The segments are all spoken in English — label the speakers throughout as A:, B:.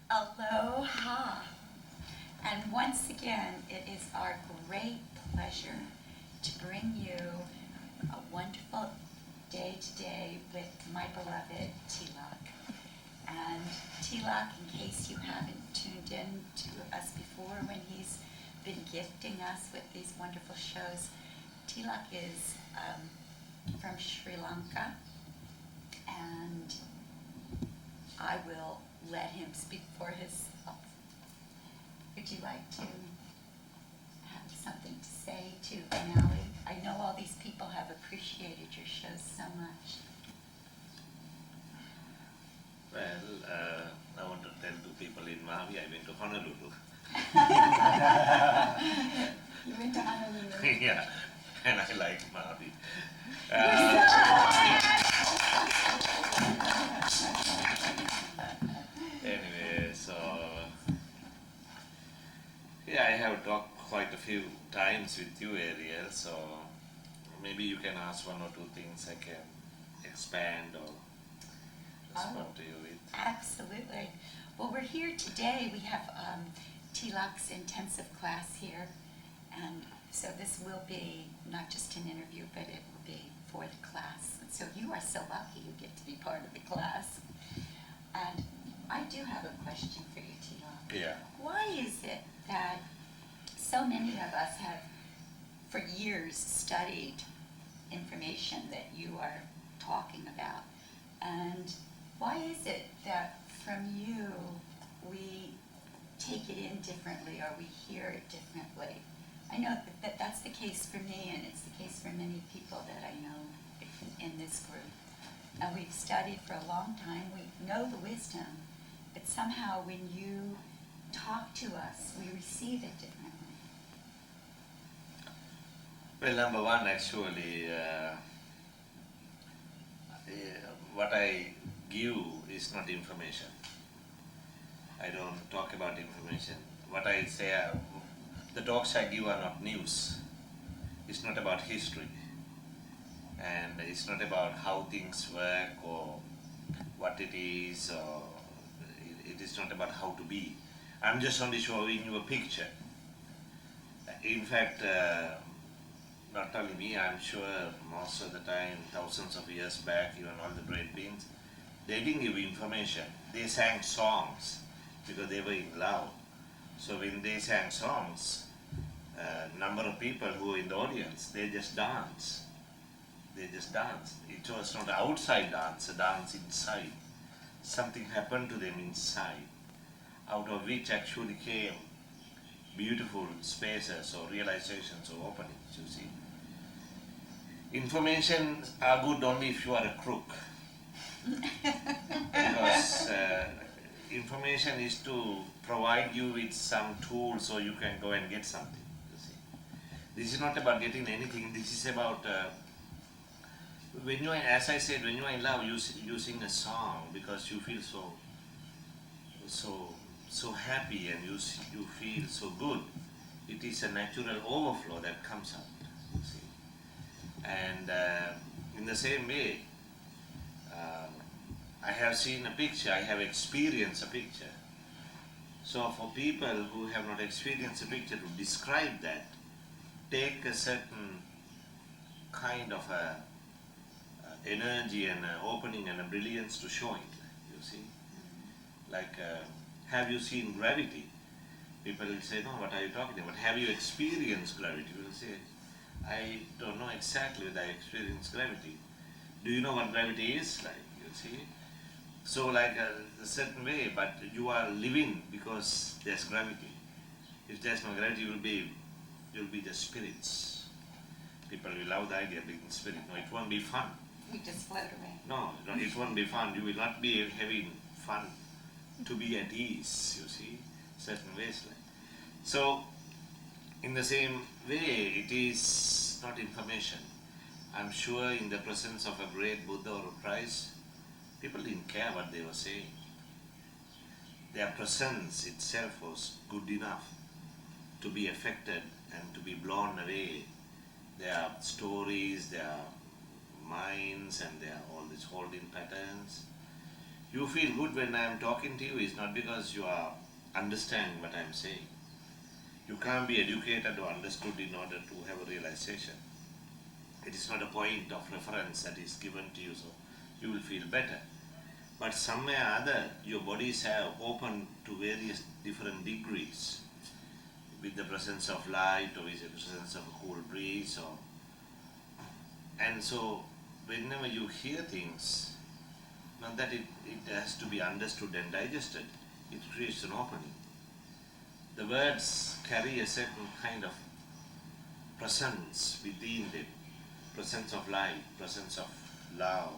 A: Aloha. And once again, it is our great pleasure to bring you a wonderful day today with my beloved Tilak. And Tilak, in case you haven't tuned in to us before when he's been gifting us with these wonderful shows, Tilak is from Sri Lanka, and I will let him speak for himself. Would you like to have something to say to Maui? I know all these people have appreciated your shows so much.
B: Well, I want to tell to people in Maui, I went to Honolulu.
A: You went to Honolulu.
B: Yeah, and I like Maui. Anyway, so yeah, I have talked quite a few times with you, Airielle, so maybe you can ask one or two things I can expand or respond to you with.
A: Absolutely. Well, we're here today. We have Tilak's intensive class here, and so this will be not just an interview, but it will be for the class. And so you are so lucky you get to be part of the class. And I do have a question for you, Tilak.
B: Yeah.
A: Why is it that so many of us have, for years, studied information that you are talking about? And why is it that from you we take it in differently or we hear it differently? I know that that's the case for me, and it's the case for many people that I know in this group. And we've studied for a long time, we know the wisdom, but somehow when you talk to us, we receive it differently.
B: Well, number one, actually, what I give is not information. I don't talk about information. What I say, the talks I give are not news. It's not about history. And it's not about how things work or what it is, or it is not about how to be. I'm just only showing you a picture. In fact, not only me, I'm sure most of the time, thousands of years back, even all the great beings, they didn't give information. They sang songs because they were in love. So when they sang songs, number of people who were in the audience, they just danced. They just danced. It was not an outside dance, a dance inside. Something happened to them inside, out of which actually came beautiful spaces or realizations or openings, you see. Information are good only if you are a crook. Because information is to provide you with some tools so you can go and get something, you see. This is not about getting anything, this is about when you are, as I said, when you are in love, you sing a song because you feel so happy and you feel so good. It is a natural overflow that comes out, you see. And in the same way, I have seen a picture, I have experienced a picture. So for people who have not experienced a picture, to describe that, take a certain kind of a energy and an opening and a brilliance to show it, you see. Like, have you seen gravity? People will say, no, what are you talking about? Have you experienced gravity? You will say, I don't know exactly whether I experienced gravity. Do you know what gravity is like, you see? So like a certain way, but you are living because there's gravity. If there's no gravity, you'll be the spirits. People will love the idea of being spirit. No, it won't be fun.
A: We just float away.
B: No, it won't be fun. You will not be having fun to be at ease, you see, certain ways. So, in the same way, it is not information. I'm sure in the presence of a great Buddha or a Christ, people didn't care what they were saying. Their presence itself was good enough to be affected and to be blown away. Their stories, their minds, and their all these holding patterns. You feel good when I am talking to you is not because you are understanding what I am saying. You can't be educated or understood in order to have a realization. It is not a point of reference that is given to you, so you will feel better. But somewhere or other, your bodies have opened to various different degrees with the presence of light or with the presence of a cool breeze. And so whenever you hear things, not that it has to be understood and digested, it creates an opening. The words carry a certain kind of presence within them, presence of light, presence of love,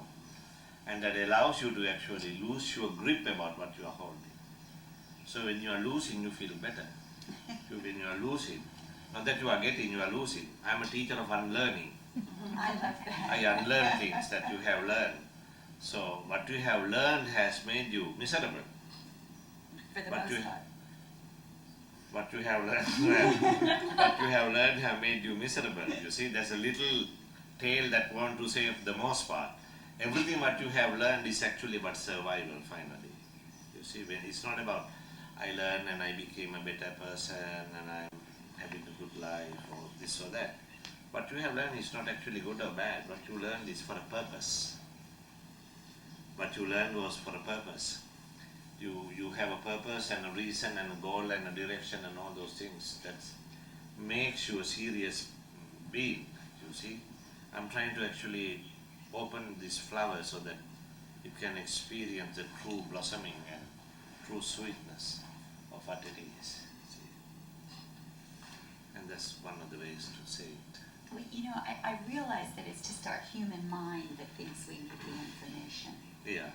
B: and that allows you to actually lose your grip about what you are holding. So when you are losing, you feel better. When you are losing, not that you are getting, you are losing. I am a teacher of unlearning.
A: I love that.
B: I unlearn things that you have learned. So what you have learned has made you miserable.
A: For the
B: But
A: most part.
B: What you have learned, have made you miserable. You see, there's a little tale that want to say of the most part. Everything what you have learned is actually about survival finally. You see, when it's not about I learned and I became a better person and I'm having a good life or this or that. What you have learned is not actually good or bad. What you learned is for a purpose. What you learned was for a purpose. You have a purpose and a reason and a goal and a direction and all those things. That makes you a serious being, you see. I'm trying to actually open this flower so that it can experience the true blossoming and true sweetness of what it is. See? And that's one of the ways to say it.
A: Well, you know, I realize that it's just our human mind that thinks we need the information.
B: Yeah.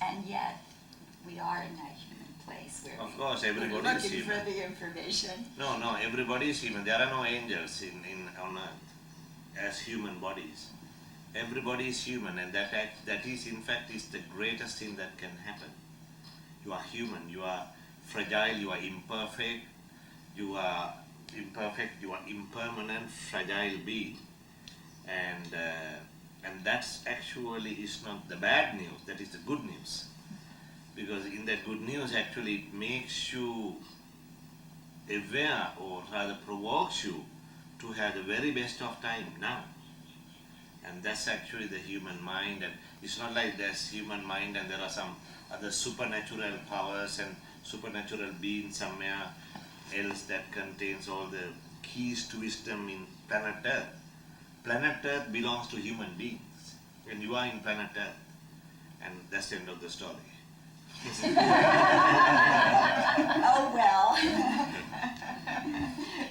A: And yet, we are in that human place where
B: Of course, everybody
A: we're
B: is
A: looking
B: human.
A: for the information.
B: No, everybody is human. There are no angels on earth as human bodies. Everybody is human, and that is in fact is the greatest thing that can happen. You are human, you are fragile, you are imperfect, you are impermanent, fragile being. And that's actually is not the bad news, that is the good news. Because in that good news actually makes you aware, or rather provokes you to have the very best of time now. And that's actually the human mind. And it's not like there's human mind and there are some other supernatural powers and supernatural beings somewhere else that contains all the keys to wisdom in planet Earth. Planet Earth belongs to human beings, and you are in planet Earth, and that's the end of the story.
A: Oh, well.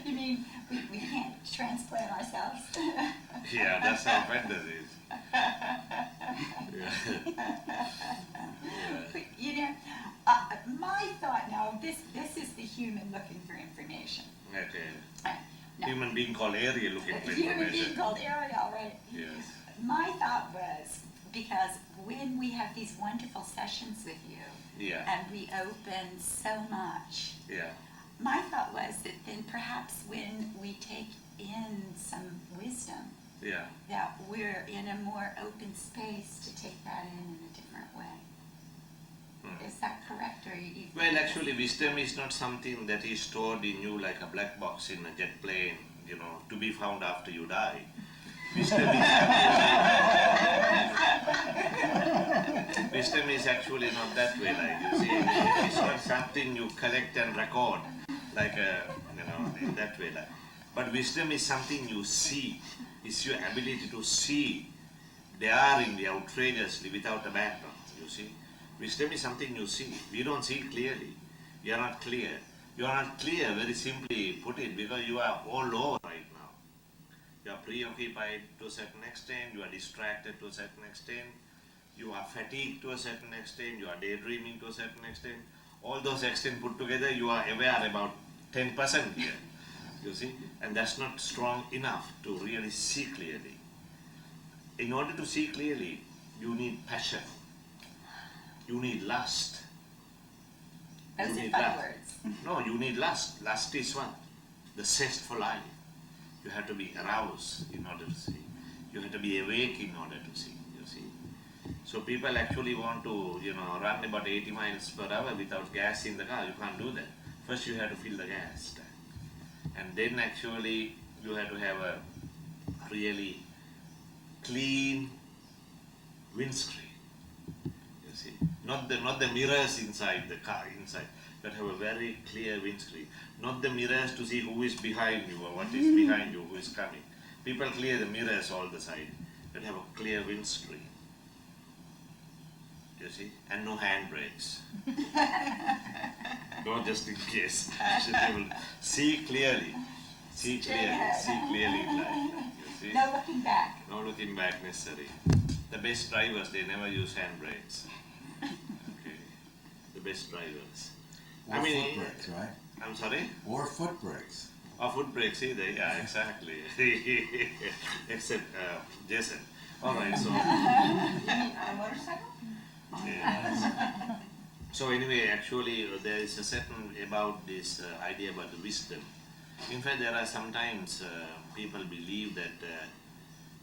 A: You mean we can't transplant ourselves?
B: Yeah, that's how fantasy is. Yeah.
A: You know, my thought now, this is the human looking for information.
B: Okay.
A: No.
B: Human being called Airielle looking for
A: Human being
B: information.
A: called Airielle, right?
B: Yes.
A: My thought was, because when we have these wonderful sessions with you,
B: Yeah.
A: and we open so much,
B: Yeah.
A: my thought was that then perhaps when we take in some wisdom,
B: Yeah.
A: that we're in a more open space to take that in a different way. Is that correct, or you?
B: Well, actually, wisdom is not something that is stored in you like a black box in a jet plane, you know, to be found after you die. Wisdom is actually not that way, like you see. It's not something you collect and record, like in that way. Like. But wisdom is something you see. It's your ability to see daringly, outrageously, without a background. You see. Wisdom is something you see. We don't see clearly. You are not clear. You are not clear, very simply put it, because you are all over right now. You are preoccupied to a certain extent, you are distracted to a certain extent, you are fatigued to a certain extent, you are daydreaming to a certain extent. All those extents put together, you are aware about 10% here, you see. And that's not strong enough to really see clearly. In order to see clearly, you need passion. You need lust.
A: Those
B: You
A: are
B: need
A: fun
B: lust.
A: words.
B: No, you need lust. Lust is what? The zest for life. You have to be aroused in order to see. You have to be awake in order to see, you see. So people actually want to, run about 80 miles per hour without gas in the car. You can't do that. First you have to fill the gas tank. And then actually you have to have a really clean windscreen. You see, not the mirrors inside the car inside, but have a very clear windscreen. Not the mirrors to see who is behind you or what is behind you, who is coming. People clear the mirrors all the side, but have a clear windscreen. You see, and no handbrakes. No, just in case. Should be able to see clearly. See clearly in life. You see?
A: No looking back.
B: No looking back necessary. The best drivers, they never use handbrakes. Okay. The best drivers.
C: Or foot brakes, right?
B: I'm sorry?
C: Or foot brakes.
B: Or foot brakes either, yeah, exactly. Except Jason. Alright, so.
A: You mean on a motorcycle?
B: Yes. So anyway, actually there is a certain about this idea about the wisdom. In fact, there are sometimes people believe that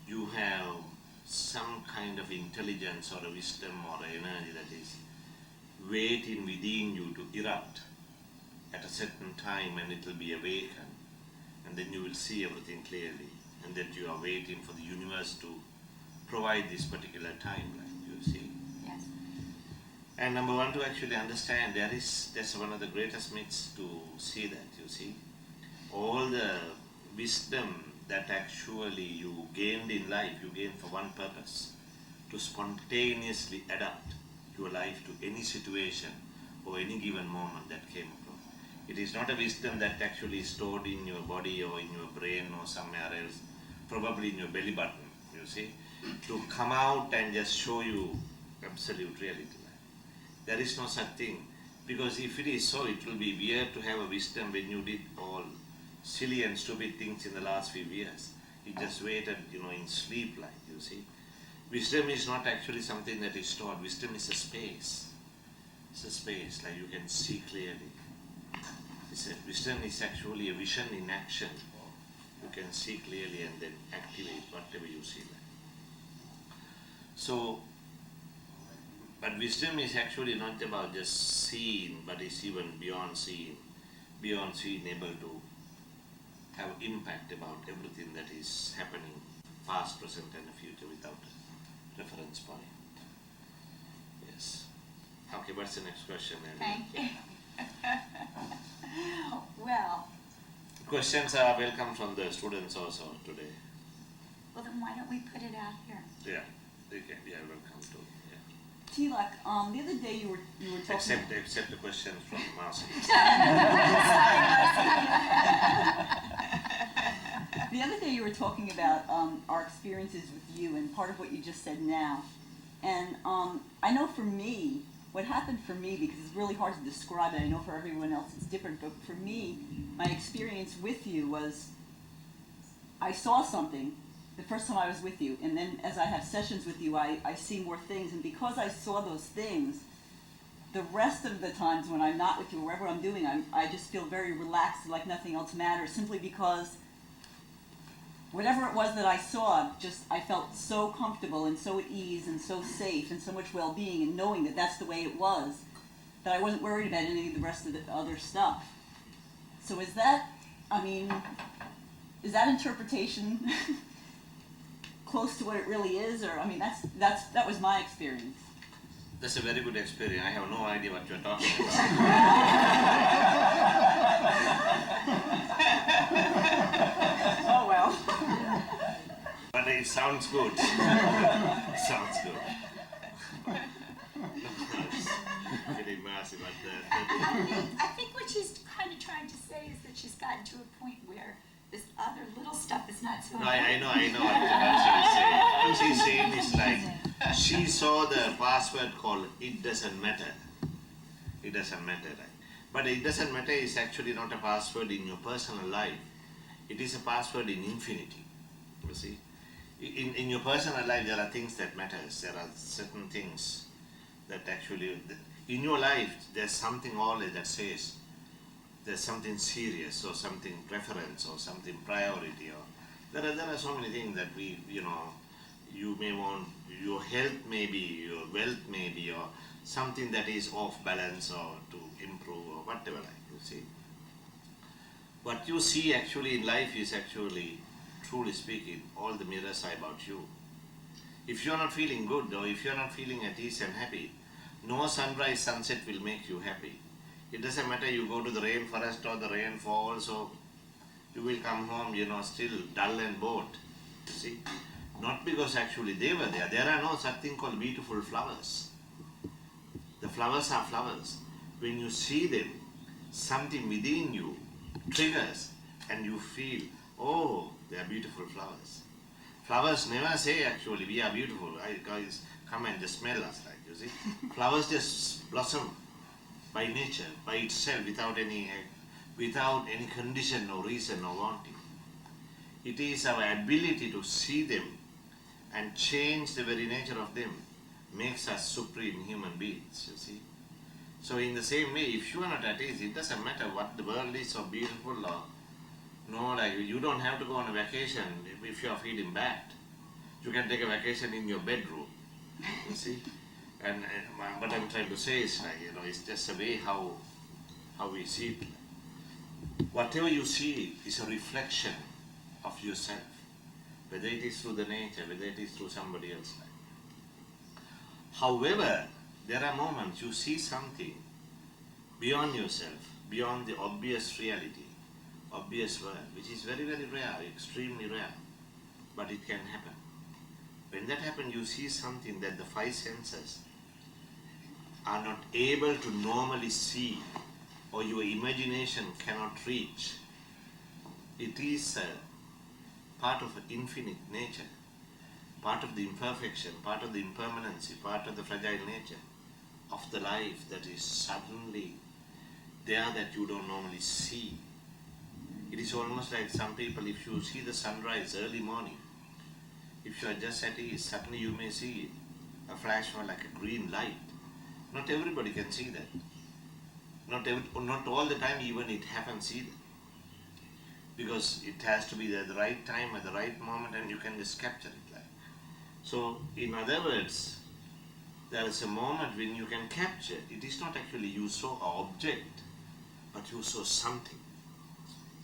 B: you have some kind of intelligence or a wisdom or energy that is waiting within you to erupt at a certain time, and it will be awakened, and then you will see everything clearly, and that you are waiting for the universe to provide this particular timeline, you see.
A: Yes.
B: And number one, to actually understand, that's one of the greatest myths to see that, you see. All the wisdom that actually you gained in life, you gained for one purpose, to spontaneously adapt your life to any situation or any given moment that came across. It is not a wisdom that actually is stored in your body or in your brain or somewhere else, probably in your belly button, you see, to come out and just show you absolute reality. There is no such thing, because if it is so, it will be weird to have a wisdom when you did all silly and stupid things in the last few years. You just waited, in sleep, like, you see. Wisdom is not actually something that is stored. Wisdom is a space. It's a space, like you can see clearly. Wisdom is actually a vision in action. You can see clearly and then activate whatever you see. So, but wisdom is actually not about just seeing, but it's even beyond seeing, able to have impact about everything that is happening, past, present, and the future without a reference point. Yes. Okay, what's the next question?
A: Thank you. Well.
B: Questions are welcome from the students also today.
A: Well, then why don't we put it out here?
B: Yeah, they can. Yeah, welcome to.
D: Tilak, the other day you were talking.
B: Except the questions from Marcy.
D: The other day you were talking about our experiences with you, and part of what you just said now. And I know for me, what happened for me, because it's really hard to describe it, I know for everyone else it's different, but for me, my experience with you was, I saw something the first time I was with you, and then as I have sessions with you, I see more things, and because I saw those things, the rest of the times when I'm not with you, wherever I'm doing, I just feel very relaxed, like nothing else matters, simply because whatever it was that I saw, I felt so comfortable and so at ease and so safe and so much well-being, and knowing that that's the way it was, that I wasn't worried about any of the rest of the other stuff. So is that interpretation close to what it really is, or that was my experience.
B: That's a very good experience. I have no idea what you're talking about.
D: Oh well.
B: But it sounds good. Sounds good. Getting massive,
A: I think what she's kind of trying to say is that she's gotten to a point where this other little stuff is not so
B: No, I know what she's saying. What she's saying is like, she saw the password called "it doesn't matter." It doesn't matter, right? But it doesn't matter is actually not a password in your personal life. It is a password in infinity. You see, in your personal life there are things that matters. There are certain things that actually, in your life there's something always that says there's something serious or something preference or something priority, or there are so many things that we, you may want, your health maybe, your wealth maybe, or something that is off balance or to improve or whatever, like you see. What you see actually in life is actually, truly speaking, all the mirrors are about you. If you are not feeling good or if you are not feeling at ease and happy, no sunrise, sunset will make you happy. It doesn't matter you go to the rainforest or the rain falls, or you will come home, still dull and bored. You see? Not because actually they were there. There are no such thing called beautiful flowers. The flowers are flowers. When you see them, something within you triggers and you feel, oh, they are beautiful flowers. Flowers never say actually, we are beautiful. Guys, come and just smell us, like you see. Flowers just blossom by nature, by itself, without any condition or reason or wanting. It is our ability to see them and change the very nature of them makes us supreme human beings, you see. So in the same way, if you are not at ease, it doesn't matter what the world is so beautiful or no, like you don't have to go on a vacation if you are feeling bad. You can take a vacation in your bedroom, you see. And what I'm trying to say is, like, it's just a way how we see it. Whatever you see is a reflection of yourself, whether it is through the nature, whether it is through somebody else. However, there are moments you see something beyond yourself, beyond the obvious reality, obvious world, which is very, very rare, extremely rare, but it can happen. When that happens, you see something that the five senses are not able to normally see, or your imagination cannot reach. It is part of infinite nature, part of the imperfection, part of the impermanency, part of the fragile nature of the life that is suddenly there that you don't normally see. It is almost like some people, if you see the sunrise early morning, if you are just at ease, suddenly you may see a flash of like a green light. Not everybody can see that. Not all the time even it happens either. Because it has to be at the right time, at the right moment, and you can just capture it. Like. So, in other words, there is a moment when you can capture. It is not actually you saw an object, but you saw something.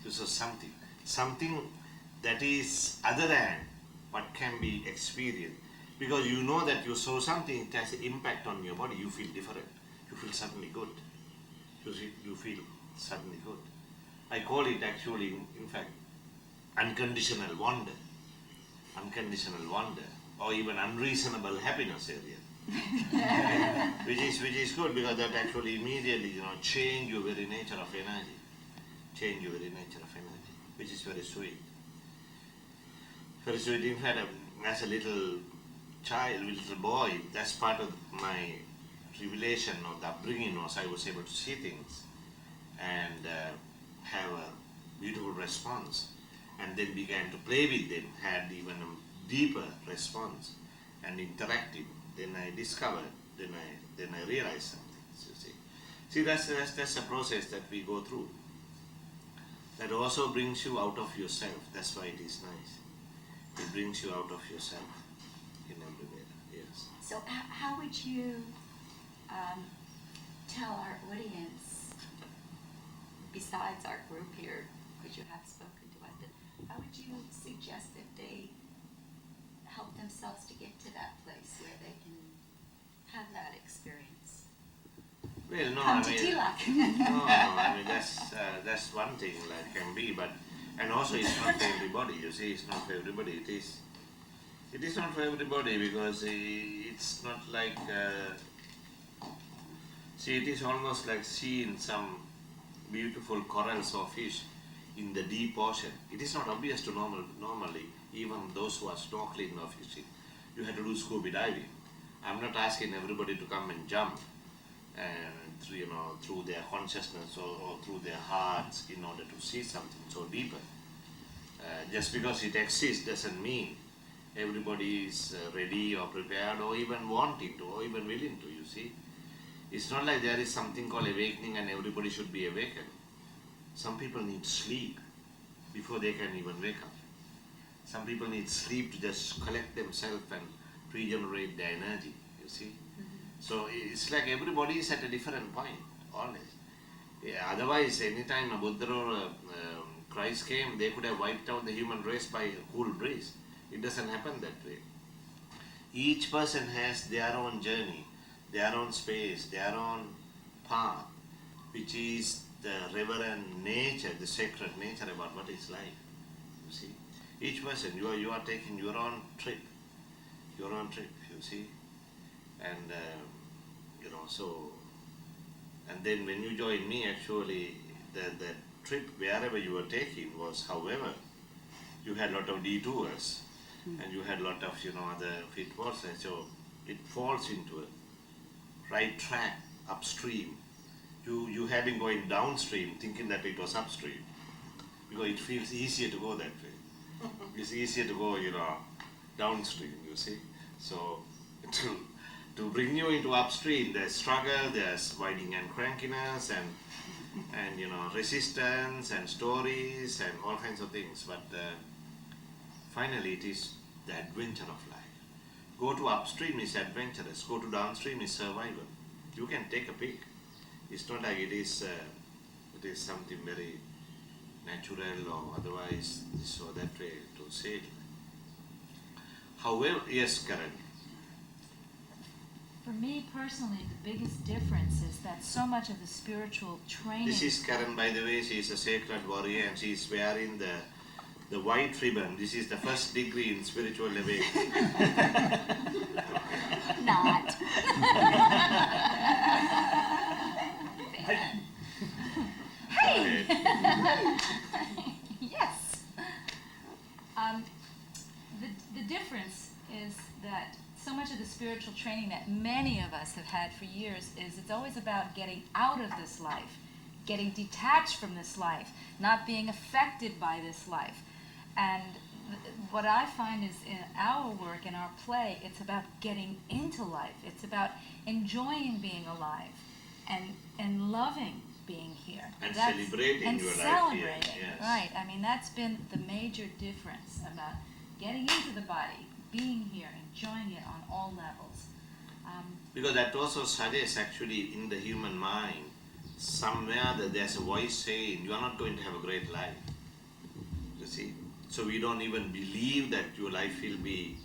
B: You saw something. Something that is other than what can be experienced. Because you know that you saw something, it has an impact on your body. You feel different. You feel suddenly good. You feel suddenly good. I call it actually, in fact, unconditional wonder. Unconditional wonder. Or even unreasonable happiness area. which is good because that actually immediately, change your very nature of energy. Change your very nature of energy. Which is very sweet. Very sweet. In fact, as a little child, little boy, that's part of my revelation or the upbringing was I was able to see things and have a beautiful response, and then began to play with them, had even a deeper response and interactive. Then I discovered, then I realized something. You see, that's a process that we go through. That also brings you out of yourself. That's why it is nice. It brings you out of yourself in every way. Yes.
A: So how would you tell our audience, besides our group here, because you have spoken to us, but how would you suggest that they help themselves to get to that place where they can have that experience?
B: Well, no,
A: Come
B: I
A: to
B: mean,
A: Tilak.
B: no, I mean that's one thing like can be, but and also it's not for everybody. You see, it's not for everybody. It is not for everybody because it's not like. See, it is almost like seeing some beautiful corals or fish in the deep ocean. It is not obvious to normally, even those who are snorkeling or fishing. You have to do scuba diving. I'm not asking everybody to come and jump and through their consciousness or through their hearts in order to see something so deeper. Just because it exists doesn't mean everybody is ready or prepared or even wanting to or even willing to, you see. It's not like there is something called awakening and everybody should be awakened. Some people need sleep before they can even wake up. Some people need sleep to just collect themselves and regenerate their energy, you see. So it's like everybody is at a different point, always. Yeah, otherwise, anytime a Buddha or Christ came, they could have wiped out the human race by a cool breeze. It doesn't happen that way. Each person has their own journey, their own space, their own path, which is the reverent nature, the sacred nature about what is life. You see, each person, you are taking your own trip, you see, and so, and then when you join me, actually, the trip wherever you were taking was, however, you had a lot of detours, and you had a lot of other pitfalls, and so it falls into a right track upstream. You have been going downstream thinking that it was upstream, because it feels easier to go that way. It's easier to go, downstream, you see. So to bring you into upstream, there's struggle, there's whining and crankiness, and resistance and stories and all kinds of things. But finally, it is the adventure of life. Go to upstream is adventurous. Go to downstream is survival. You can take a pick. It's not like it is something very natural or otherwise this or that way to say it. However, yes, Karen.
E: For me personally, the biggest difference is that so much of the spiritual training.
B: This is Karen, by the way. She is a sacred warrior and she is wearing the white ribbon. This is the first degree in spiritual awakening.
E: Not. Hey! Yes. The difference is that so much of the spiritual training that many of us have had for years is it's always about getting out of this life, getting detached from this life, not being affected by this life. And what I find is in our work, in our play, it's about getting into life. It's about enjoying being alive and loving being here.
B: And celebrating your life here.
E: Celebrating,
B: Yes.
E: right. I mean, that's been the major difference about getting into the body, being here, enjoying it on all levels.
B: Because that also suggests actually in the human mind, somewhere that there's a voice saying, you are not going to have a great life. You see? So we don't even believe that your life will be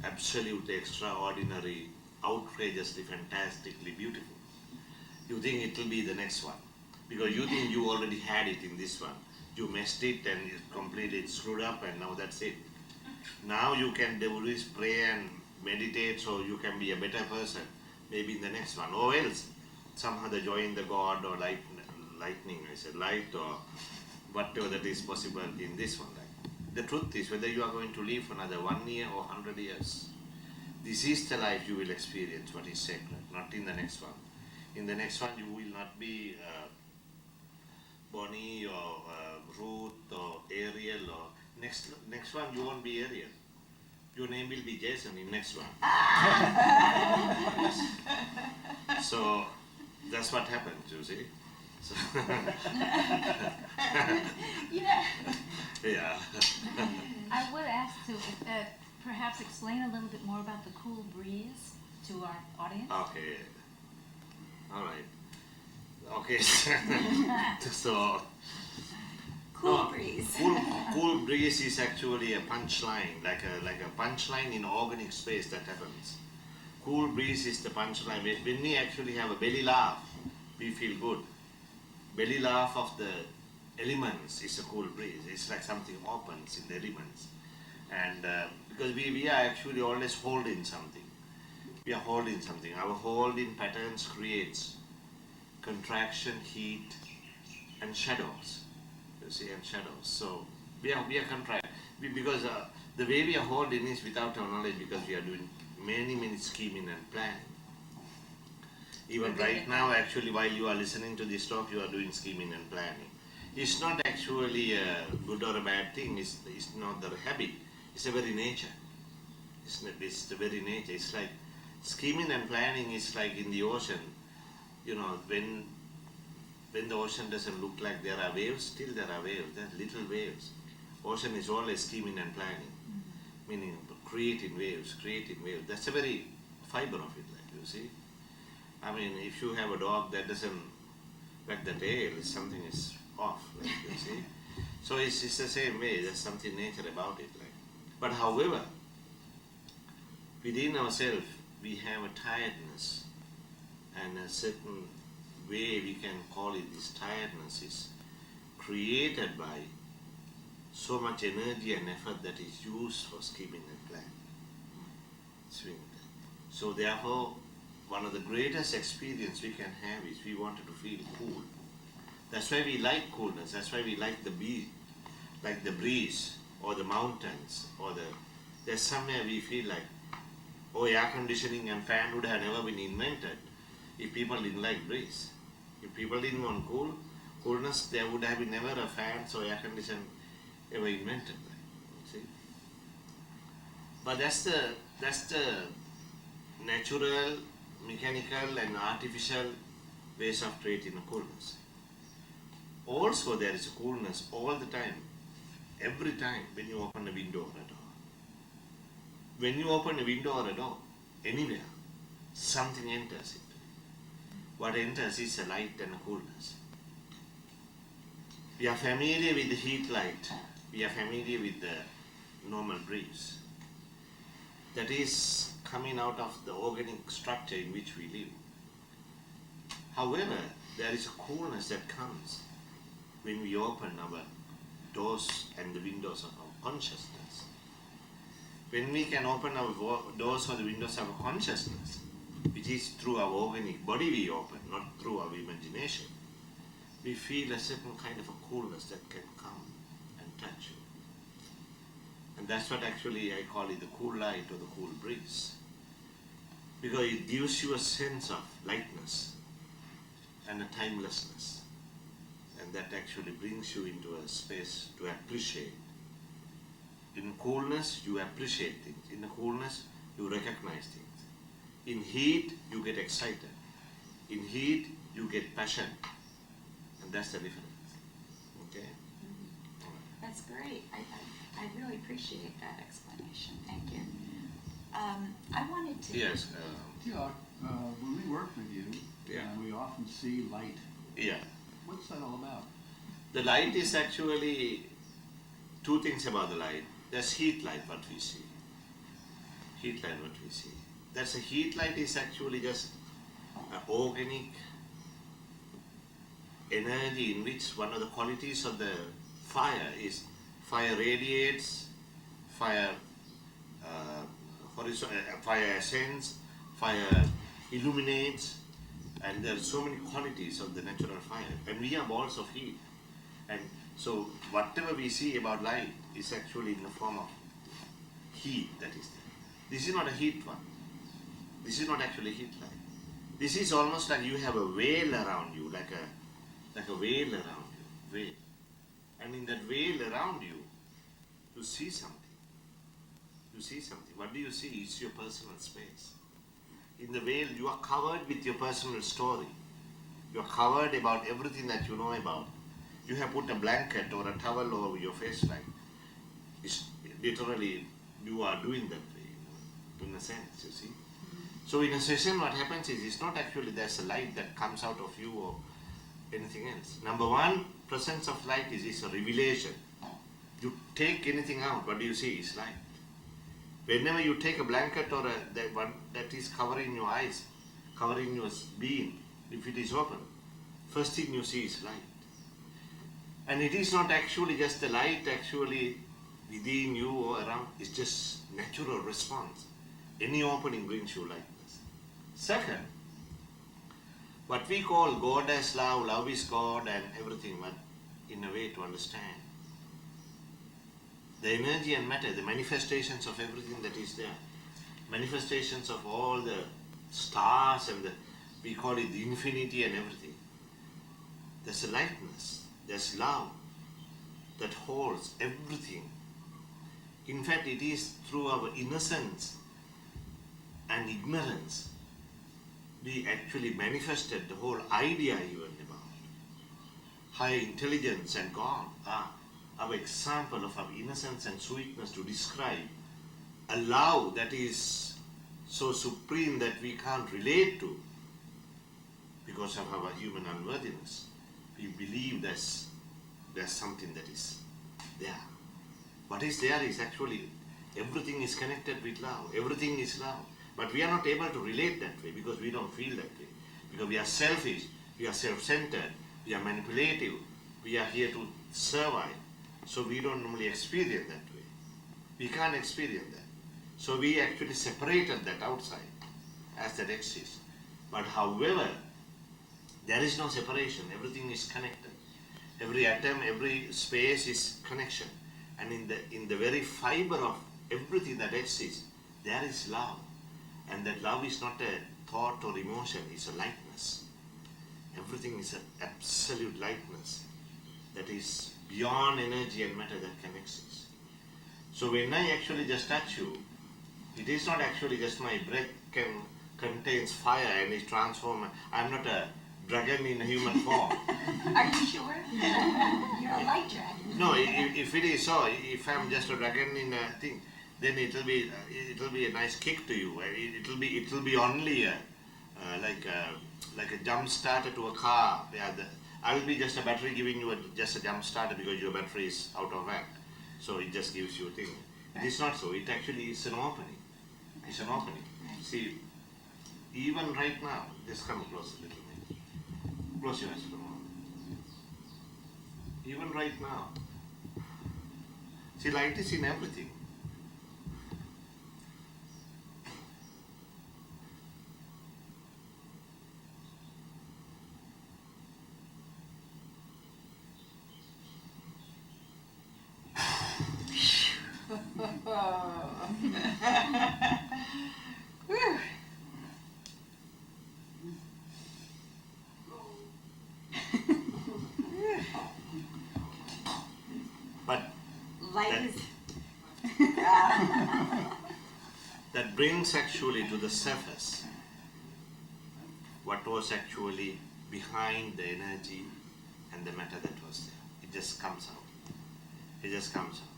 B: absolutely extraordinary, outrageously, fantastically beautiful. You think it will be the next one. Because you think you already had it in this one. You messed it and it completely screwed up and now that's it. Now you can always pray and meditate so you can be a better person, maybe in the next one. Or else, somehow the joy in the God or lightning, light or whatever that is possible in this one. The truth is, whether you are going to live for another 1 year or 100 years, this is the life you will experience, what is sacred, not in the next one. In the next one, you will not be Bonnie or Ruth or Airielle or next one you won't be Airielle. Your name will be Jason in next one. So that's what happens, you see. So yeah.
E: I would ask to perhaps explain a little bit more about the cool breeze to our audience.
B: Okay. All right. Okay. So
A: Cool breeze.
B: Cool breeze is actually a punchline, like a punchline in organic space that happens. Cool breeze is the punchline. When we actually have a belly laugh, we feel good. Belly laugh of the elements is a cool breeze. It's like something opens in the elements. And because we are actually always holding something. We are holding something. Our holding patterns creates contraction, heat, and shadows. You see, and shadows. So we are contract because the way we are holding is without our knowledge, because we are doing many scheming and planning. Even right now, actually, while you are listening to this talk, you are doing scheming and planning. It's not actually a good or a bad thing. It's not the habit. It's the very nature. It's the very nature. It's like scheming and planning is like in the ocean. When the ocean doesn't look like there are waves, still there are waves. There are little waves. Ocean is always scheming and planning. meaning creating waves. That's a very fiber of it, like you see. I mean, if you have a dog that doesn't wag the tail, something is off, like you see. So it's the same way. There's something nature about it, like. But however, within ourselves, we have a tiredness, and a certain way we can call it. This tiredness is created by so much energy and effort that is used for skipping and plant, swing. So therefore, one of the greatest experience we can have is we wanted to feel cool. That's why we like coolness. That's why we like the breeze, or the mountains, or there's somewhere we feel like, oh, air conditioning and fan would have never been invented if people didn't like breeze. If people didn't want coolness, there would have been never a fan or air condition ever invented. See? But that's the natural, mechanical and artificial ways of creating a coolness. Also there is a coolness all the time, every time when you open a window or a door. When you open a window or a door, anywhere, something enters it. What enters is a light and a coolness. We are familiar with the heat light. We are familiar with the normal breeze. That is coming out of the organic structure in which we live. However, there is a coolness that comes when we open our doors and the windows of our consciousness. When we can open our doors or the windows of our consciousness, which is through our organic body we open, not through our imagination, we feel a certain kind of a coolness that can come and touch you. And that's what actually I call it the cool light or the cool breeze. Because it gives you a sense of lightness and a timelessness. And that actually brings you into a space to appreciate. In coolness, you appreciate things. In the coolness, you recognize things. In heat, you get excited. In heat, you get passion. And that's the difference. Okay?
A: That's great. I really appreciate that explanation. Thank you. I wanted to.
B: Yes.
C: Tilak, when we work with you,
B: Yeah.
C: we often see light.
B: Yeah.
C: What's that all about?
B: The light is actually two things about the light. There's heat light, what we see. Heat light, what we see. That's a heat light is actually just an organic energy in which one of the qualities of the fire is fire radiates, fire fire ascends, fire illuminates, and there are so many qualities of the natural fire. And we are balls of heat. And so whatever we see about light is actually in the form of heat that is there. This is not a heat one. This is not actually heat light. This is almost like you have a veil around you, like a veil around you, veil. And in that veil around you, you see something. You see something. What do you see? It's your personal space. In the veil, you are covered with your personal story. You are covered about everything that you know about. You have put a blanket or a towel over your face, like it's literally you are doing that way, in a sense, you see. So in a session, what happens is it's not actually there's a light that comes out of you or anything else. Number one, presence of light is a revelation. You take anything out, what do you see? Is light. Whenever you take a blanket or that is covering your eyes, covering your being, if it is open, first thing you see is light. And it is not actually just the light actually within you or around, it's just natural response. Any opening brings you lightness. Second, what we call God as love, love is God and everything, but in a way to understand. The energy and matter, the manifestations of everything that is there, manifestations of all the stars and we call it the infinity and everything. There's a lightness, there's love that holds everything. In fact, it is through our innocence and ignorance we actually manifested the whole idea even about high intelligence and God are our example of our innocence and sweetness to describe a love that is so supreme that we can't relate to because of our human unworthiness. We believe there's something that is there. What is there is actually everything is connected with love. Everything is love. But we are not able to relate that way because we don't feel that way. Because we are selfish, we are self-centered, we are manipulative, we are here to survive. So we don't normally experience that way. We can't experience that. So we actually separated that outside as that exists. But however, there is no separation. Everything is connected. Every atom, every space is connection. And in the very fiber of everything that exists, there is love. And that love is not a thought or emotion, it's a lightness. Everything is an absolute lightness that is beyond energy and matter that can exist. So when I actually just touch you, it is not actually just my breath contains fire and is transformed. I'm not a dragon in human form.
A: Are you sure? You're a light dragon.
B: No, if it is so, if I'm just a dragon in a thing, then it'll be a nice kick to you. It'll be only like a jump starter to a car. I will be just a battery giving you just a jump starter because your battery is out of whack. So it just gives you a thing. It is not so. It actually is an opening. It's an opening. See, even right now, just come close a little bit. Close your eyes for a moment. Even right now. See, light is in everything.
A: Whew.
B: But
A: Light
B: that,
A: is.
B: that brings actually to the surface what was actually behind the energy and the matter that was there. It just comes out. It just comes out.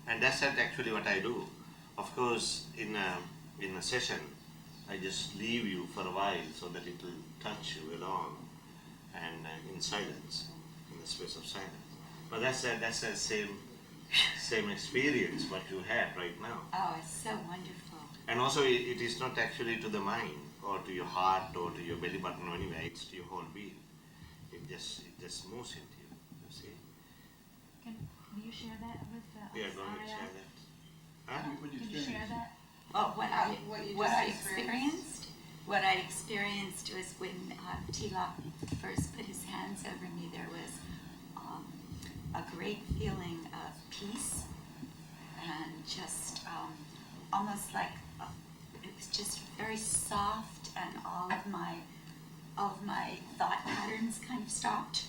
B: And that's actually what I do. Of course, in a session, I just leave you for a while so that it will touch you along and in silence, in the space of silence. But that's the same experience what you had right now.
A: Oh, it's so wonderful.
B: And also, it is not actually to the mind or to your heart or to your belly button or anywhere. It's to your whole being. It just moves into you. You see?
E: Will you share that with
B: We are going to
E: Airielle?
B: share that. Huh?
C: What you
E: Can you share
C: experience?
E: that?
A: Oh, what I
F: What you just experienced?
A: What I experienced was when Tilak first put his hands over me. There was a great feeling of peace and just almost like it was just very soft, and all of my thought patterns kind of stopped.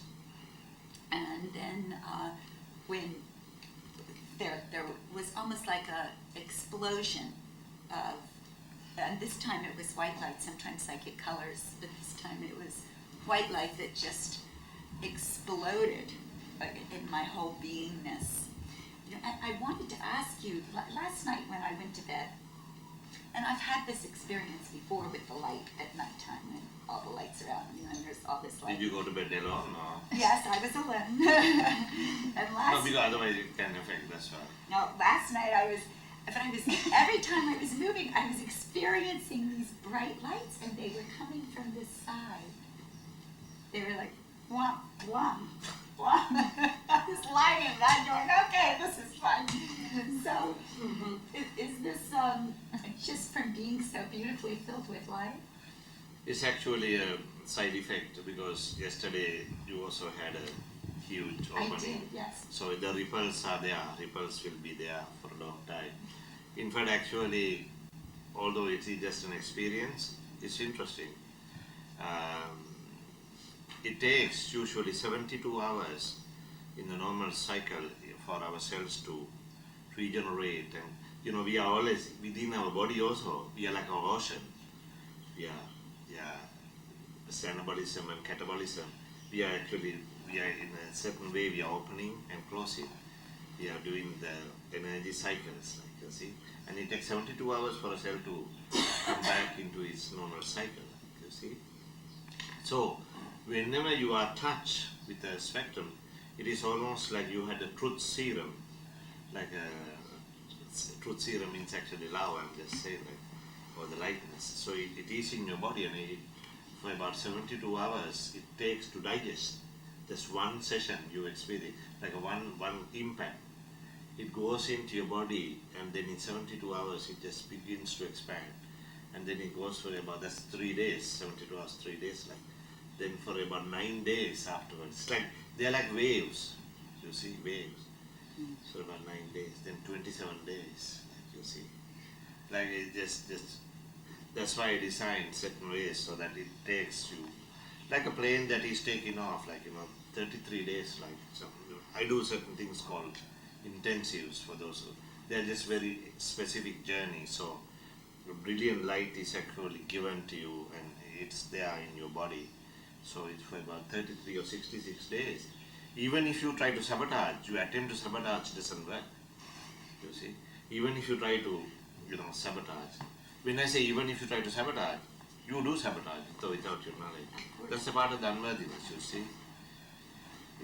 A: And then when there was almost like a explosion of, and this time it was white light. Sometimes I get colors, but this time it was white light that just exploded in my whole beingness. You know, I wanted to ask you, last night when I went to bed, and I've had this experience before with the light at nighttime when all the lights are out, you know, and there's all this light.
B: Did you go to bed alone or?
A: Yes, I was alone. And
B: No, because otherwise it can affect, that's why.
A: No, last night I was every time I was moving, I was experiencing these bright lights, and they were coming from this side. They were like, whomp, whomp, whomp. I was lying in that going, okay, this is fun. So, is this just from being so beautifully filled with light?
B: It's actually a side effect because yesterday you also had a huge opening.
A: I did, yes.
B: So the ripples are there. Ripples will be there for a long time. In fact, actually, although it is just an experience, it's interesting. It takes usually 72 hours in the normal cycle for our cells to regenerate. And you know, we are always within our body also. We are like an ocean. We are anabolism and catabolism. We are in a certain way, we are opening and closing. we are doing the energy cycles, like you see, and it takes 72 hours for a cell to come back into its normal cycle, like you see. So, whenever you are touched with a spectrum, it is almost like you had a truth serum, like a truth serum means actually love, I'm just saying, like, or the lightness. So it is in your body, and for about 72 hours it takes to digest. Just one session you experience, like a one impact. It goes into your body, and then in 72 hours it just begins to expand. And then it goes for about, that's 3 days, 72 hours, 3 days, like. Then for about 9 days afterwards, it's like, they're like waves, you see, waves. So about 9 days, then 27 days, like you see. Like it just, that's why I designed certain ways so that it takes you, like a plane that is taking off, like, 33 days, like, so I do certain things called intensives for those who, they're just very specific journeys. So the brilliant light is actually given to you, and it's there in your body. So it's for about 33 or 66 days. Even if you try to sabotage, you attempt to sabotage, doesn't work. You see? Even if you try to, sabotage. When I say even if you try to sabotage, you do sabotage, though without your knowledge. That's a part of the unworthiness, you see.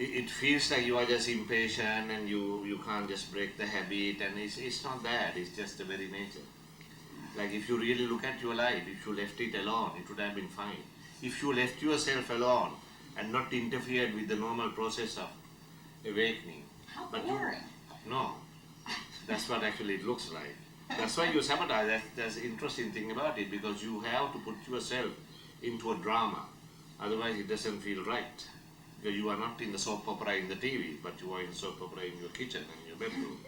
B: It feels like you are just impatient and you can't just break the habit, and it's not that, it's just the very nature. Like if you really look at your life, if you left it alone, it would have been fine. If you left yourself alone and not interfered with the normal process of awakening.
A: How
B: but
A: boring.
B: No, that's what actually it looks like. That's why you sabotage. That's the interesting thing about it, because you have to put yourself into a drama. Otherwise it doesn't feel right. Because you are not in the soap opera in the TV, but you are in soap opera in your kitchen and your bedroom.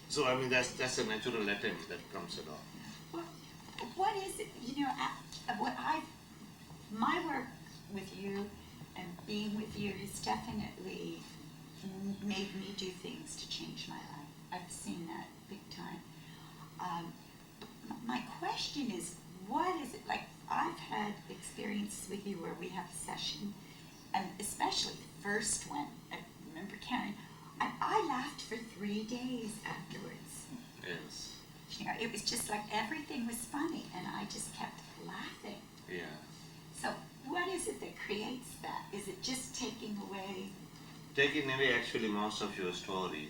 B: So I mean that's a natural attempt that comes along.
A: Well, what is it, my work with you and being with you has definitely made me do things to change my life. I've seen that big time. My question is, what is it, like, I've had experiences with you where we have a session, and especially the first one, I remember Karen, I laughed for 3 days afterwards.
B: Yes.
A: It was just like everything was funny, and I just kept laughing.
B: Yeah.
A: So what is it that creates that? Is it just taking away?
B: Taking away actually most of your story,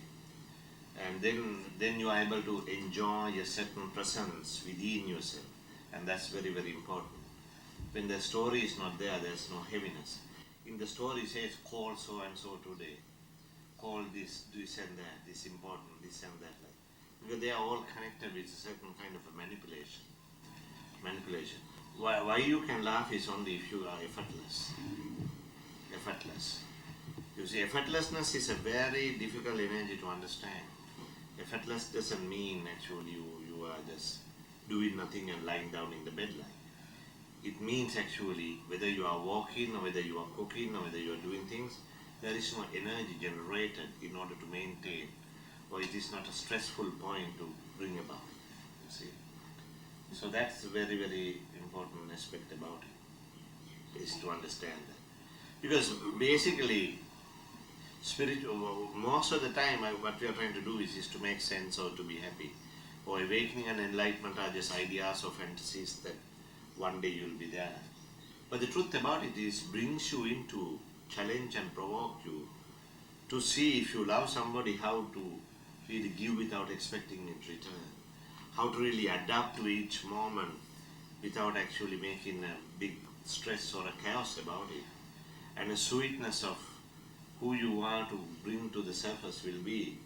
B: and then you are able to enjoy a certain presence within yourself, and that's very, very important. When the story is not there, there's no heaviness. In the story it says, call so and so today, call this and that, this important, this and that, like, because they are all connected with a certain kind of a manipulation. Why you can laugh is only if you are effortless. You see, effortlessness is a very difficult energy to understand. Effortless doesn't mean actually you are just doing nothing and lying down in the bed like. It means actually whether you are walking or whether you are cooking or whether you are doing things, there is no energy generated in order to maintain, or it is not a stressful point to bring about, you see. So that's a very, very important aspect about it, is to understand that. Because basically, most of the time what we are trying to do is to make sense or to be happy. Or awakening and enlightenment are just ideas or fantasies that one day you'll be there. But the truth about it is brings you into challenge and provoke you to see if you love somebody, how to really give without expecting in return. How to really adapt to each moment without actually making a big stress or a chaos about it. And the sweetness of who you are to bring to the surface will be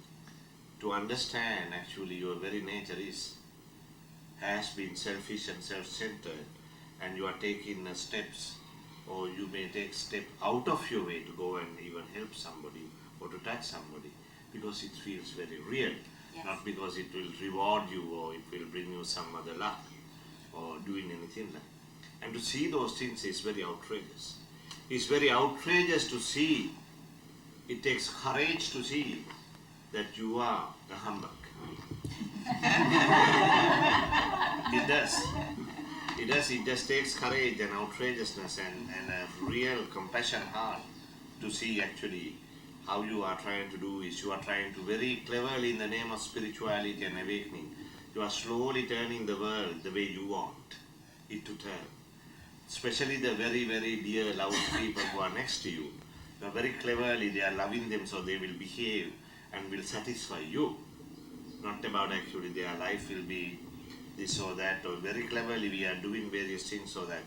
B: to understand actually your very nature has been selfish and self-centered, and you are taking steps, or you may take step out of your way to go and even help somebody or to touch somebody because it feels very real.
A: Yes.
B: Not because it will reward you or it will bring you some other luck or doing anything like that. And to see those things is very outrageous. It's very outrageous to see. It takes courage to see that you are a humbug. It does. It just takes courage and outrageousness and a real compassion heart to see actually how you are trying to do is you are trying to very cleverly, in the name of spirituality and awakening, you are slowly turning the world the way you want it to turn. Especially the very, very dear, loved people who are next to you. You are very cleverly, they are loving them so they will behave and will satisfy you. Not about actually their life will be this or that, or very cleverly we are doing various things so that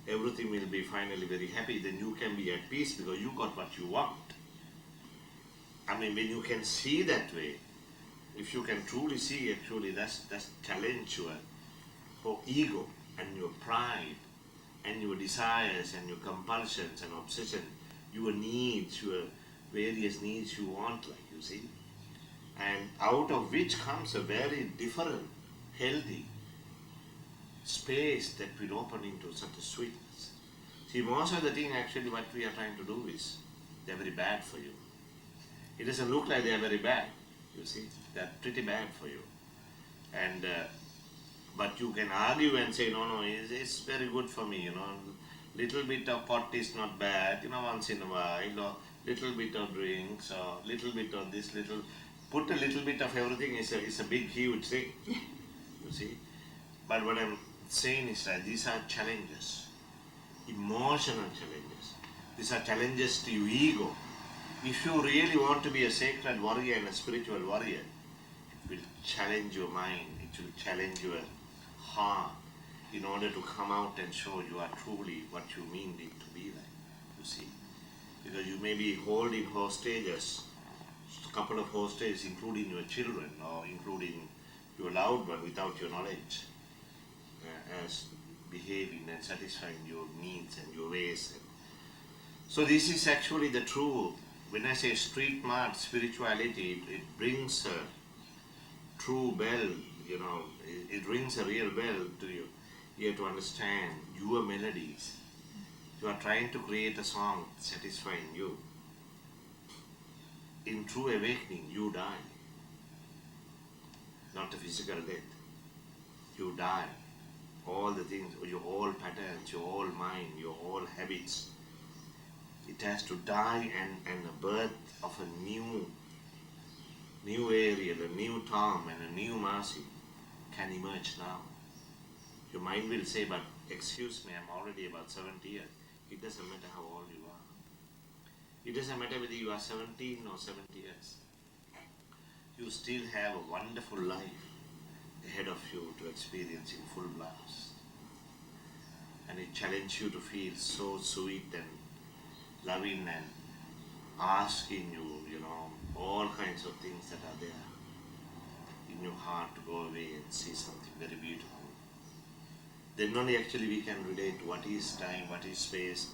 B: everything will be finally very happy. Then you can be at peace because you got what you want. I mean, when you can see that way, if you can truly see, actually, that's challenge your ego and your pride and your desires and your compulsions and obsession, your needs, your various needs you want, like you see. And out of which comes a very different, healthy space that will open into such a sweetness. See, most of the thing actually what we are trying to do is, they're very bad for you. It doesn't look like they are very bad, you see. They're pretty bad for you. And but you can argue and say, no, it's very good for me, Little bit of pot is not bad, once in a while, or little bit of drinks, or little bit of this, put a little bit of everything is a big, huge thing, you see. But what I'm saying is that these are challenges, emotional challenges. These are challenges to your ego. If you really want to be a sacred warrior and a spiritual warrior, it will challenge your mind, it will challenge your heart in order to come out and show you are truly what you mean it to be like, you see. Because you may be holding hostages, a couple of hostages, including your children or including your loved one without your knowledge, as behaving and satisfying your needs and your ways. So this is actually the true, when I say street mart spirituality, it brings a true bell, it rings a real bell to you. You have to understand your melodies. You are trying to create a song satisfying you. In true awakening, you die. Not a physical death. You die. All the things, your whole patterns, your whole mind, your whole habits, it has to die, and the birth of a new Airielle, a new Tom and a new Marcy can emerge now. Your mind will say, but excuse me, I'm already about 70 years. It doesn't matter how old you are. It doesn't matter whether you are 17 or 70 years. You still have a wonderful life ahead of you to experience in full blast. And it challenges you to feel so sweet and loving and asking you, all kinds of things that are there in your heart to go away and see something very beautiful. Then only actually we can relate to what is time, what is space,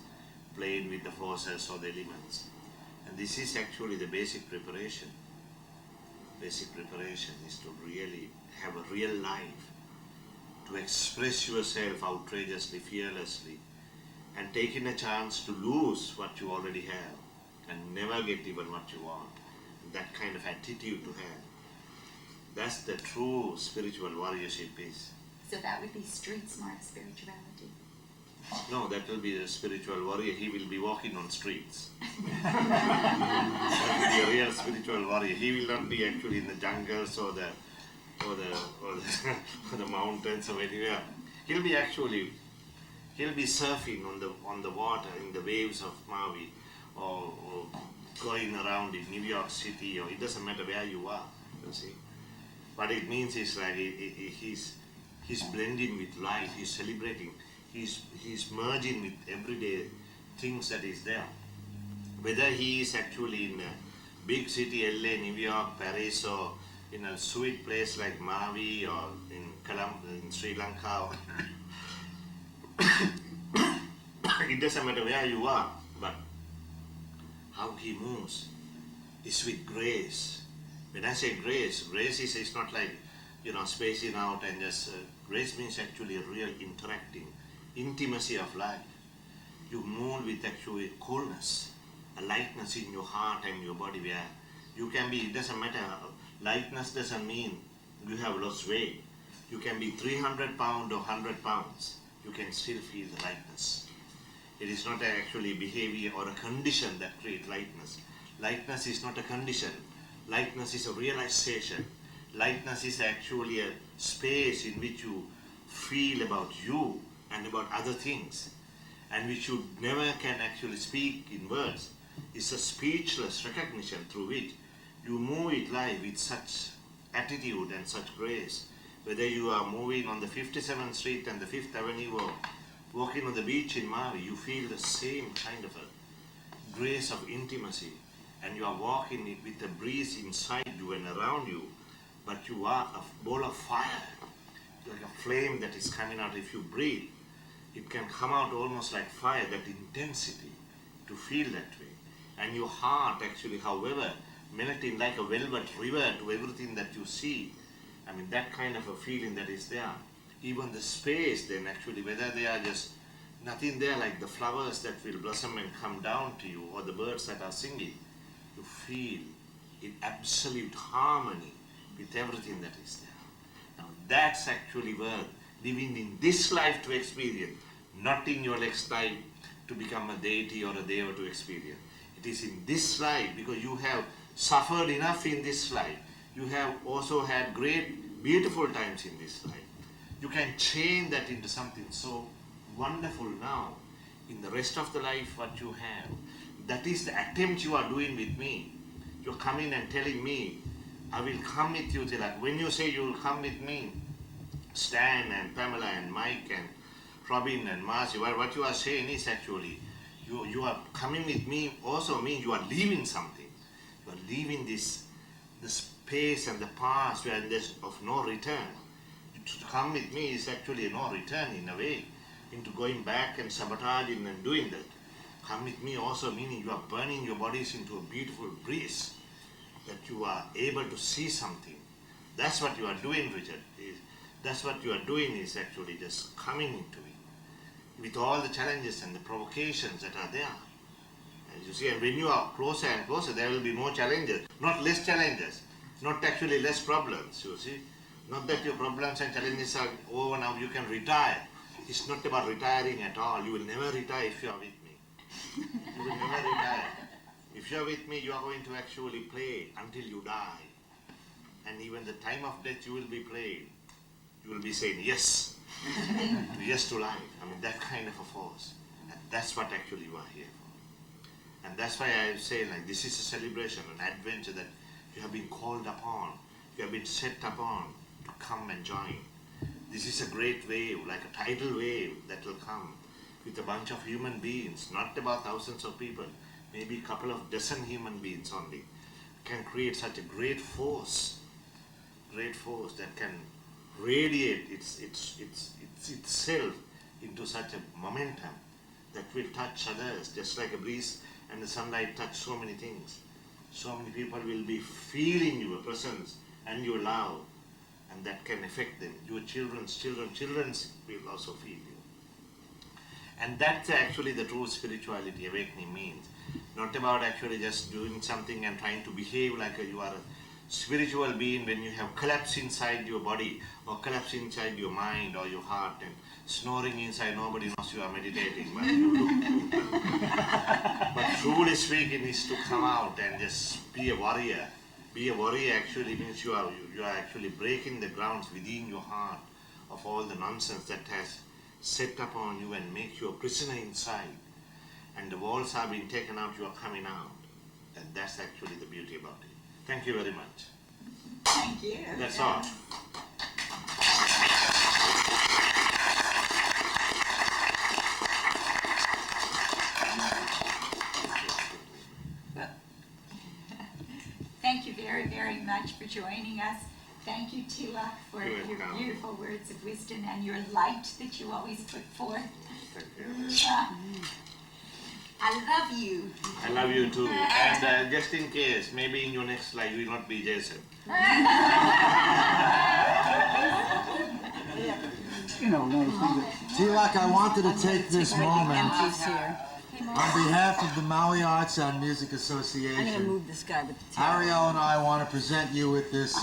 B: playing with the forces or the elements. And this is actually the basic preparation. Basic preparation is to really have a real life, to express yourself outrageously, fearlessly, and taking a chance to lose what you already have and never get even what you want. That kind of attitude to have. That's the true spiritual warriorship is.
F: So that would be street smart spirituality.
B: No, that will be a spiritual warrior. He will be walking on streets. That will be a real spiritual warrior. He will not be actually in the jungles or the mountains or anywhere. He'll be surfing on the water in the waves of Maui, or going around in New York City, or it doesn't matter where you are, you see. What it means is like he's blending with life, he's celebrating, he's merging with everyday things that is there. Whether he is actually in a big city, LA, New York, Paris, or in a sweet place like Maui, or in Sri Lanka, it doesn't matter where you are, but how he moves is with grace. When I say grace is not like, spacing out and just, grace means actually a real interacting, intimacy of life. You move with actually coolness, a lightness in your heart and your body where you can be, it doesn't matter, lightness doesn't mean you have lost weight. You can be 300 pounds or 100 pounds, you can still feel the lightness. It is not actually behavior or a condition that creates lightness. Lightness is not a condition. Lightness is a realization. Lightness is actually a space in which you feel about you and about other things, and which you never can actually speak in words. It's a speechless recognition through which you move it live with such attitude and such grace. Whether you are moving on the 57th Street and the 5th Avenue or walking on the beach in Maui, you feel the same kind of a grace of intimacy, and you are walking it with a breeze inside you and around you, but you are a ball of fire, like a flame that is coming out. If you breathe, it can come out almost like fire, that intensity, to feel that way. And your heart actually, however, melting like a velvet river to everything that you see. I mean, that kind of a feeling that is there. Even the space then actually, whether they are just nothing there, like the flowers that will blossom and come down to you, or the birds that are singing, you feel in absolute harmony with everything that is there. Now that's actually worth living in this life to experience, not in your next life to become a deity or a deva to experience. It is in this life, because you have suffered enough in this life. You have also had great, beautiful times in this life. You can change that into something so wonderful now in the rest of the life what you have. That is the attempt you are doing with me. You're coming and telling me, I will come with you, Tilak. When you say you will come with me, Stan and Pamela and Mike and Robin and Marcy, what you are saying is actually, you are coming with me also means you are leaving something. You are leaving the space and the past where there's of no return. To come with me is actually no return in a way, into going back and sabotaging and doing that. Come with me also meaning you are burning your bodies into a beautiful breeze, that you are able to see something. That's what you are doing, Richard. That's what you are doing, is actually just coming into it, with all the challenges and the provocations that are there. As you see, and when you are closer and closer, there will be more challenges, not less challenges, not actually less problems, you see. Not that your problems and challenges are over now, you can retire. It's not about retiring at all. You will never retire if you are with me. You will never retire. If you are with me, you are going to actually play until you die. And even the time of death you will be playing. You will be saying yes. Yes to life. I mean, that kind of a force. And that's what actually you are here for. And that's why I say, like, this is a celebration, an adventure that you have been called upon. You have been set upon to come and join. This is a great wave, like a tidal wave that will come with a bunch of human beings, not about thousands of people, maybe a couple of dozen human beings only, can create such a great force that can radiate itself into such a momentum that will touch others, just like a breeze and the sunlight touch so many things. So many people will be feeling your presence and your love, and that can affect them. Your children's will also feel you. And that's actually the true spirituality, awakening means. Not about actually just doing something and trying to behave like you are a spiritual being when you have collapsed inside your body, or collapsed inside your mind or your heart and snoring inside. Nobody knows you are meditating, but you look to. But truly speaking is to come out and just be a warrior. Be a warrior actually means you are actually breaking the grounds within your heart of all the nonsense that has set upon you and makes you a prisoner inside. And the walls are being taken out, you are coming out. And that's actually the beauty about it. Thank you very much.
A: Thank you.
B: That's all.
A: Thank you very, very much for joining us. Thank you, Tilak, for
B: You're
A: your
B: welcome.
A: beautiful words of wisdom and your light that you always put forth.
B: Thank you.
A: I love you.
B: I love you too. And just in case, maybe in your next life you will not be Jason.
C: You know, Tilak, I wanted to take this moment on behalf of the Maui Arts and Music
D: I'm gonna
C: Association.
D: move this guy with the tail.
C: Airielle and I want to present you with this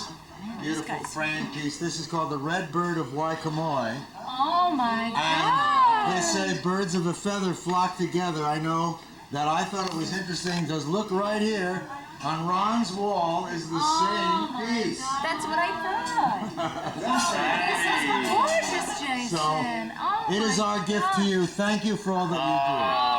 C: beautiful
D: guy's-
C: frame piece. This is called the Red Bird of Waikamoe.
E: Oh my
C: And they
E: God!
C: say birds of a feather flock together. I know that I thought it was interesting because look right here on Ron's wall is the same piece.
E: That's what I thought. This is gorgeous, Jason.
C: So,
E: Oh
C: it is
E: my
C: our gift to
E: God.
C: you. Thank you for all that you do.